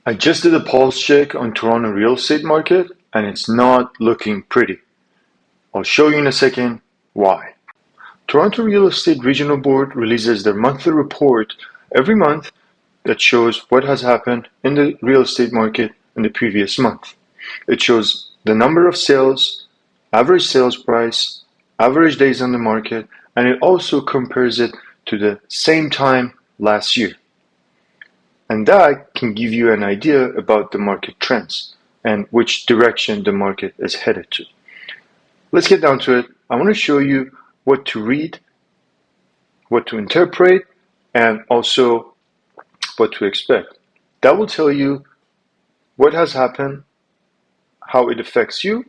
I just did a pulse check on Toronto real estate market and it's not looking pretty. I'll show you in a second why. Toronto Real Estate Regional Board releases their monthly report every month that shows what has happened in the real estate market in the previous month. It shows the number of sales, average sales price, average days on the market, and it also compares it to the same time last year. And that can give you an idea about the market trends and which direction the market is headed to. Let's get down to it. I want to show you what to read, what to interpret, and also what to expect. That will tell you what has happened, how it affects you,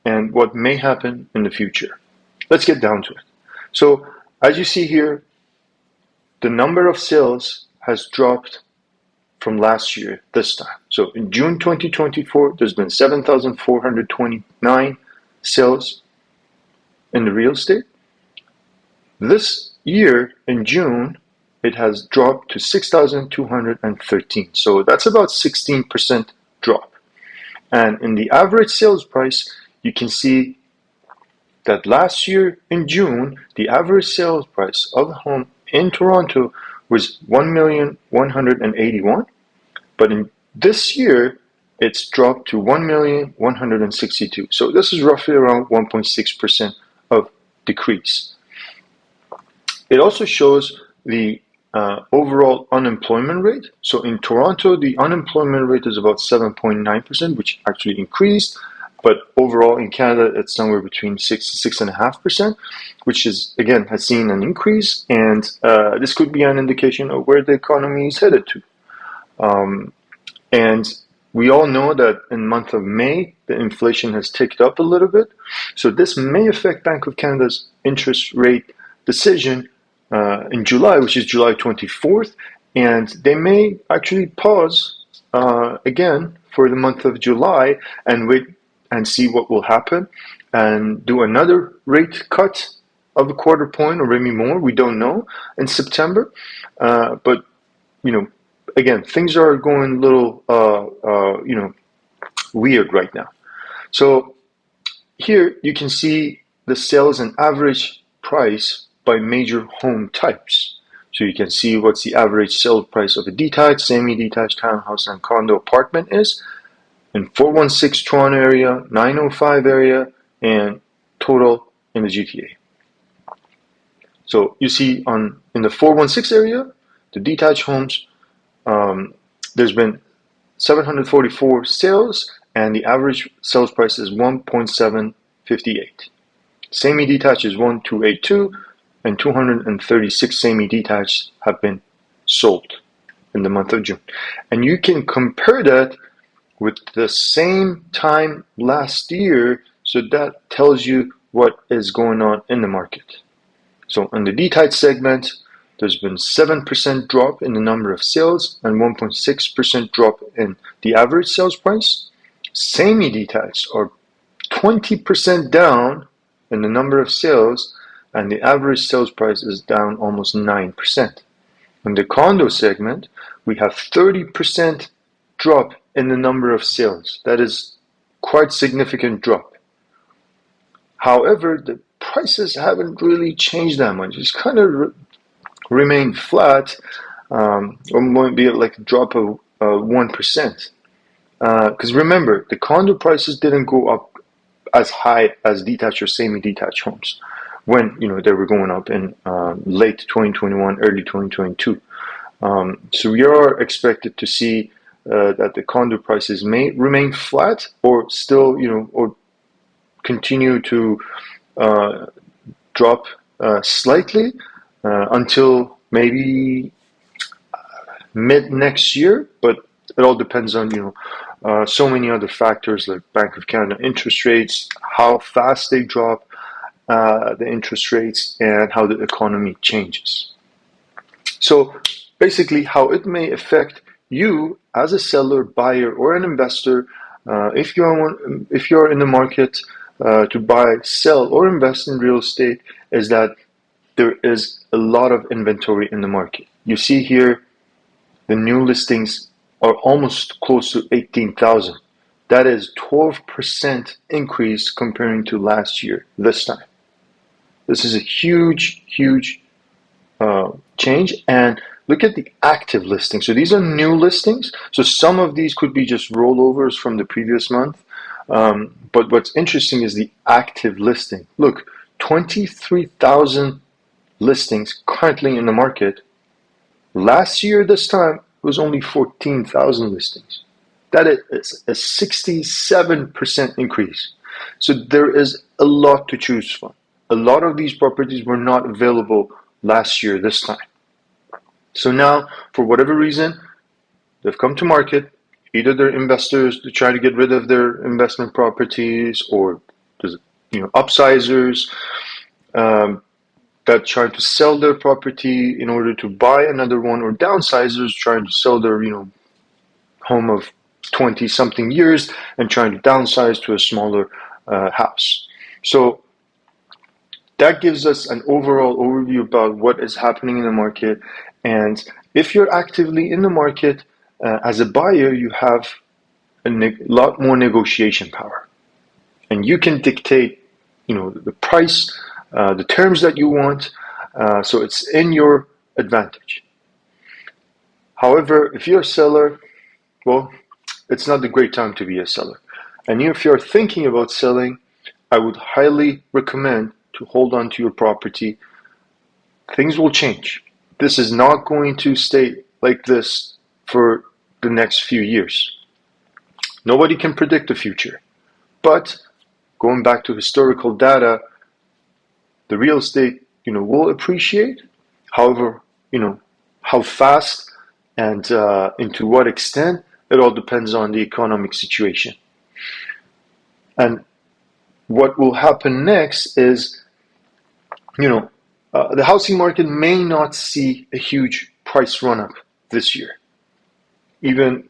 and what may happen in the future. Let's get down to it. So, as you see here, the number of sales has dropped from last year this time. So in June 2024, there's been 7,429 sales in the real estate. This year in June, it has dropped to 6,213. So that's about 16% drop. And in the average sales price, you can see that last year in June, the average sales price of a home in Toronto was $1,181,000, but in this year it's dropped to $1,162,000. So this is roughly around 1.6% of decrease. It also shows the overall unemployment rate. So in Toronto, the unemployment rate is about 7.9%, which actually increased. But overall in Canada, it's somewhere between 6 to 6.5%, which is, again, has seen an increase. And this could be an indication of where the economy is headed to. And we all know that in the month of May, the inflation has ticked up a little bit. So this may affect Bank of Canada's interest rate decision in July, which is July 24th. And they may actually pause again for the month of July and wait and see what will happen and do another rate cut of a quarter point or maybe more. We don't know in September. But, you know, again, things are going a little, weird right now. So here you can see the sales and average price by major home types. So you can see what's the average sale price of a detached, semi-detached townhouse and condo apartment is in 416 Toronto area, 905 area, and total in the GTA. So you see in the 416 area, the detached homes, there's been 744 sales and the average sales price is 1.758. Semi-detached is 1282 and 236 semi-detached have been sold in the month of June. And you can compare that with the same time last year, so that tells you what is going on in the market. So in the detached segment, there's been 7% drop in the number of sales and 1.6% drop in the average sales price. Semi-detached are 20% down in the number of sales and the average sales price is down almost 9%. In the condo segment, we have 30% drop in the number of sales. That is quite significant drop. However, the prices haven't really changed that much. It's kind of remained flat, or might be like a drop of 1%. Because remember, the condo prices didn't go up as high as detached or semi-detached homes when they were going up in late 2021, early 2022. So we are expected to see that the condo prices may remain flat or still, or continue to drop slightly until maybe mid next year. But it all depends on, so many other factors like Bank of Canada interest rates, how fast they drop the interest rates, and how the economy changes. So basically, how it may affect you as a seller, buyer, or an investor, if you're in the market to buy, sell, or invest in real estate, is that there is a lot of inventory in the market. You see here the new listings are almost close to 18,000. That is 12% increase comparing to last year this time. This is a huge, huge change. And look at the active listings. So these are new listings. So some of these could be just rollovers from the previous month. But what's interesting is the active listing. Look, 23,000 listings currently in the market. Last year, this time, it was only 14,000 listings. That is a 67% increase. So there is a lot to choose from. A lot of these properties were not available last year, this time. So now, for whatever reason, they've come to market. Either they're investors to try to get rid of their investment properties, or there's, upsizers that try to sell their property in order to buy another one, or downsizers trying to sell their home of 20-something years and trying to downsize to a smaller house. So that gives us an overall overview about what is happening in the market. And if you're actively in the market as a buyer, you have a lot more negotiation power, and you can dictate, the price, the terms that you want. So it's in your advantage. However, if you're a seller, well, it's not the great time to be a seller. And if you're thinking about selling, I would highly recommend to hold on to your property. Things will change. This is not going to stay like this for the next few years. Nobody can predict the future. But going back to historical data, the real estate, will appreciate. However, how fast and to what extent, it all depends on the economic situation. And what will happen next is, the housing market may not see a huge price run-up this year. Even,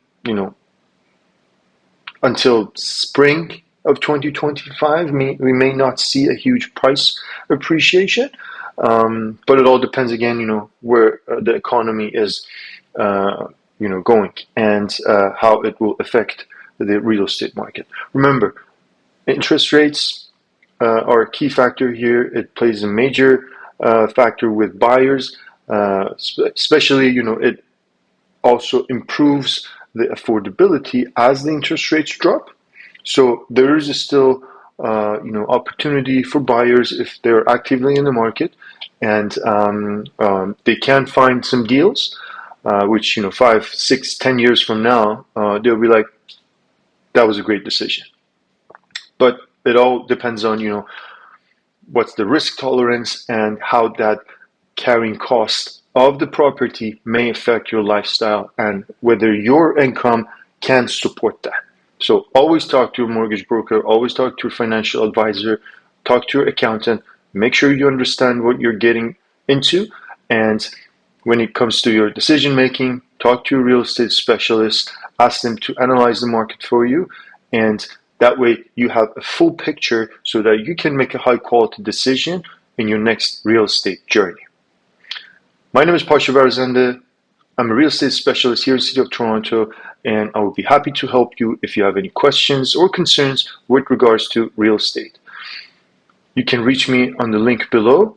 until spring of 2025, we may not see a huge price appreciation. But it all depends again, where the economy is, going, and how it will affect the real estate market. Remember, interest rates are a key factor here. It plays a major factor with buyers, especially, it also improves the affordability as the interest rates drop. So there is still, opportunity for buyers if they're actively in the market, and they can find some deals, which 5, 6, 10 years from now, they'll be like, that was a great decision. But it all depends on what's the risk tolerance and how that carrying cost of the property may affect your lifestyle and whether your income can support that. So always talk to your mortgage broker, always talk to your financial advisor, talk to your accountant, make sure you understand what you're getting into. And when it comes to your decision making, talk to your real estate specialist, ask them to analyze the market for you. And that way you have a full picture so that you can make a high quality decision in your next real estate journey. My name is Pasha Barzande. I'm a real estate specialist here in the city of Toronto, and I will be happy to help you if you have any questions or concerns with regards to real estate. You can reach me on the link below,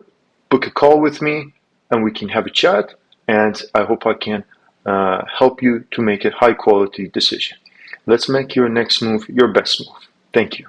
book a call with me, and we can have a chat, and I hope I can help you to make a high quality decision. Let's make your next move your best move. Thank you.